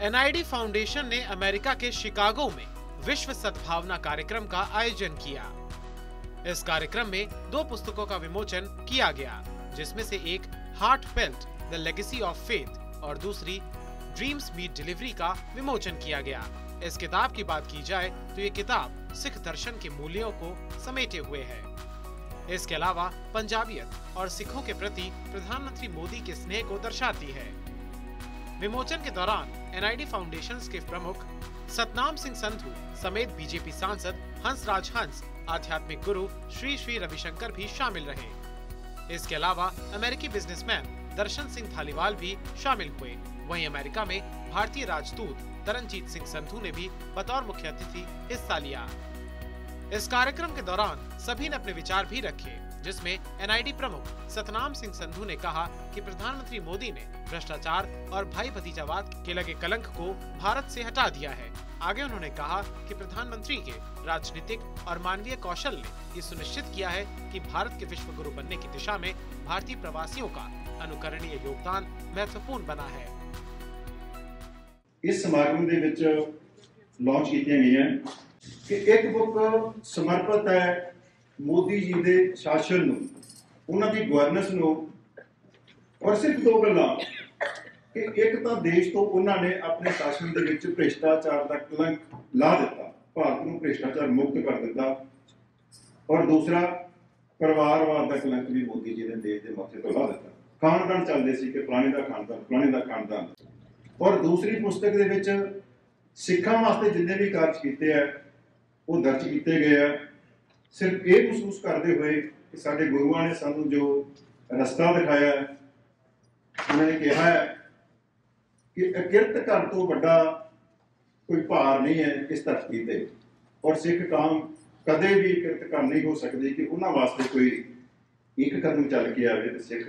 NID foundation ने America के Chicago में विश्व सद्भावना कार्यक्रम का आयोजन किया। इस कार्यक्रम में 2 पुस्तकों का विमोचन किया गया, जिसमें से एक heartfelt the legacy of faith और दूसरी ड्रीम्स मीट डिलीवरी का विमोचन किया गया। इस किताब की बात की जाए तो ये किताब सिख दर्शन के मूल्यों को समेटे हुए है। इसके अलावा पंजाबियत और सिखों के प्रति प्रधानमंत्री मोदी के स्नेह को दर्शाती है। विमोचन के दौरान एनआईडी फाउंडेशन के प्रमुख सतनाम सिंह संधू समेत बीजेपी सांसद हंसराज हंस, आध्यात्मिक गुरु श्री श्री रविशंकर भी शामिल रहे। इसके अलावा अमेरिकी बिजनेसमैन दर्शन सिंह धालीवाल भी शामिल हुए। वहीं अमेरिका में भारतीय राजदूत तरनजीत सिंह संधू ने भी बतौर मुख्य अतिथि हिस्सा लिया। इस कार्यक्रम के दौरान सभी ने अपने विचार भी रखे, जिसमें एनआईडी प्रमुख सतनाम सिंह संधू ने कहा कि प्रधानमंत्री मोदी ने भ्रष्टाचार और भाई भतीजावाद के लगे कलंक को भारत से हटा दिया है। आगे उन्होंने कहा कि प्रधानमंत्री के राजनीतिक और मानवीय कौशल ने ये सुनिश्चित किया है कि भारत के विश्व गुरु बनने की दिशा में भारतीय प्रवासियों का अनुकरणीय योगदान महत्वपूर्ण बना है। इस समागम ਦੇ ਵਿੱਚ ਲਾਂਚ ਕੀਤੀਆਂ ਗਈਆਂ ਕਿ ਇੱਕ ਬੁੱਕ ਸਮਰਪਿਤ ਹੈ ਮੋਦੀ ਜੀ ਦੇ ਸ਼ਾਸਨ ਨੂੰ, ਉਹਨਾਂ ਦੀ ਗਵਰਨੈਂਸ ਨੂੰ, ਔਰ ਸਿਰਫ 2 ਗੱਲਾਂ ਕਿ ਇੱਕ ਤਾਂ ਦੇਸ਼ ਤੋਂ ਉਹਨਾਂ ਨੇ ਆਪਣੇ ਸ਼ਾਸਨ ਦੇ ਵਿੱਚ ਭ੍ਰਿਸ਼ਟਾਚਾਰ ਦਾ ਕਲੰਕ ਲਾ ਦਿੱਤਾ, ਭਾਰਤ ਨੂੰ ਭ੍ਰਿਸ਼ਟਾਚਾਰ ਮੁਕਤ ਕਰ ਦਿੱਤਾ, ਔਰ ਦੂਸਰਾ ਪਰਿਵਾਰਵਾਦ ਦਾ ਕਲੰਕ ਵੀ ਮੋਦੀ ਜੀ ਨੇ ਦੇਸ਼ ਦੇ ਮੱਥੇ ਤੋਂ ਲਾ ਦਿੱਤਾ। ਖਾਨਦਾਨ ਚੱਲਦੇ ਸੀ ਕਿ ਫਲਾਣੇ ਦਾ ਖਾਨਦਾਨ, ਫਲਾਣੇ ਦਾ ਖਾਨਦਾਨ। और दूसरी पुस्तक दे विच सिखां वास्ते जिन्ने भी कार्य कीते हैं वो दर्ज किए गए हैं, सिर्फ ये महसूस करते हुए कि साडे गुरुआं ने सानू जो रस्ता दिखाया है, उन्होंने कहा है कि अकिरत घर तो वड्डा कोई भार नहीं है इस धरती पे, और सिख कौम कदे भी अकिरत घर नहीं हो सकती कि उन्होंने वास्ते कोई एक कदम चल के आए तो सिख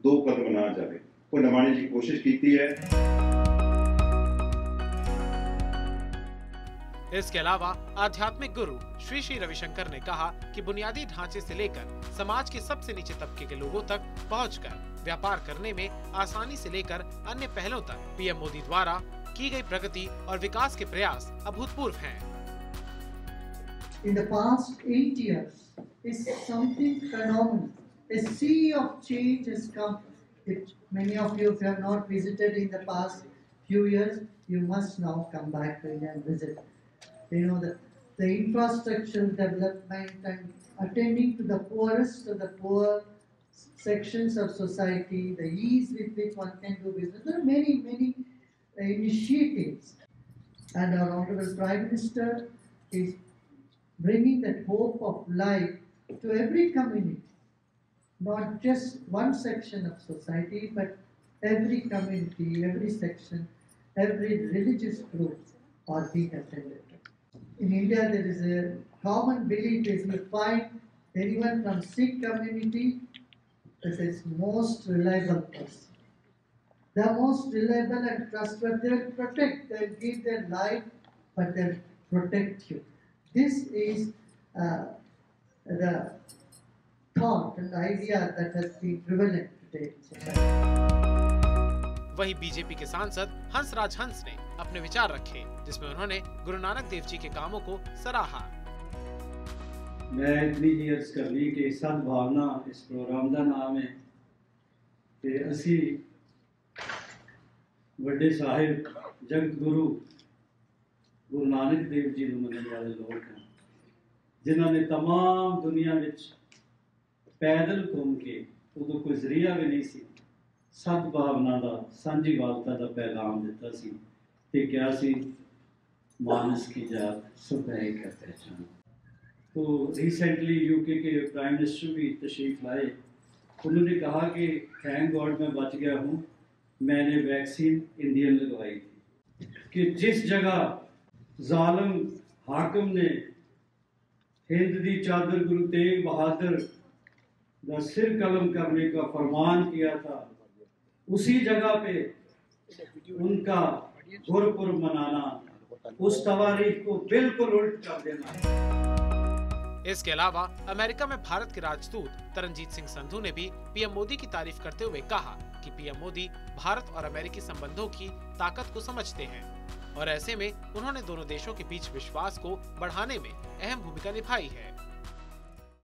2 कदम ना जाए। वो निभाने की कोशिश की है। इसके अलावा आध्यात्मिक गुरु श्री श्री रविशंकर ने कहा कि बुनियादी ढांचे से लेकर समाज के सबसे नीचे तबके के लोगों तक पहुंचकर व्यापार करने में आसानी से लेकर अन्य पहलों तक पीएम मोदी द्वारा की गई प्रगति और विकास के प्रयास अभूतपूर्व हैं। In the past 8 years is something phenomenal. A sea of change has come. If many of you have not visited in the past few years, you must now come back and visit. You know, the infrastructural development and attending to the poorest of the poor sections of society, the ease with which one can do business. There are many, many initiatives. And our Honorable Prime Minister is bringing that hope of life to every community, not just one section of society, but every community, every section, every religious group are being attended to. In India, there is a common belief is you find anyone from Sikh community as its most reliable person. They are most reliable and trustworthy. They will protect, they will give their life, but they will protect you. This is the thought and idea that has been prevalent today in society. वहीं BJP के सांसद हंसराज हंस ने अपने विचार रखे, जिसमें उन्होंने गुरु नानक देव जी के कामों को सराहा। मैं इतनी ही अर्ज कर ली कि सद्भावना इस प्रोग्राम का नाम है कि असी वड्डे साहिब जगत गुरु गुरु नानक देव जी को मनने वाले लोग हैं, जिन्होंने तमाम दुनिया में पैदल घूम के, उदों कोई जरिया भी नहीं सी, सद्भावना का सांझीवालता का पैगाम दिता सी ते क्या सी मानस की जात सभ्य का पहचान। तो रिसेंटली यूके के प्राइम मिनिस्टर भी तशरीफ लाए, उन्होंने कहा कि थैंक गॉड मैं बच गया हूँ, मैंने वैक्सीन इंडियन लगवाई थी। कि जिस जगह जालिम हाकिम ने हिंद दी चादर गुरु तेग बहादुर का सिर कलम करने का फरमान किया था, उसी जगह पे उनका गुरपुरब मनाना, उस तवारीख को बिल्कुल उल्ट कर देना। इसके अलावा अमेरिका में भारत के राजदूत तरनजीत सिंह संधू ने भी पीएम मोदी की तारीफ करते हुए कहा कि पीएम मोदी भारत और अमेरिकी संबंधों की ताकत को समझते हैं और ऐसे में उन्होंने दोनों देशों के बीच विश्वास को बढ़ाने में अहम भूमिका निभाई है।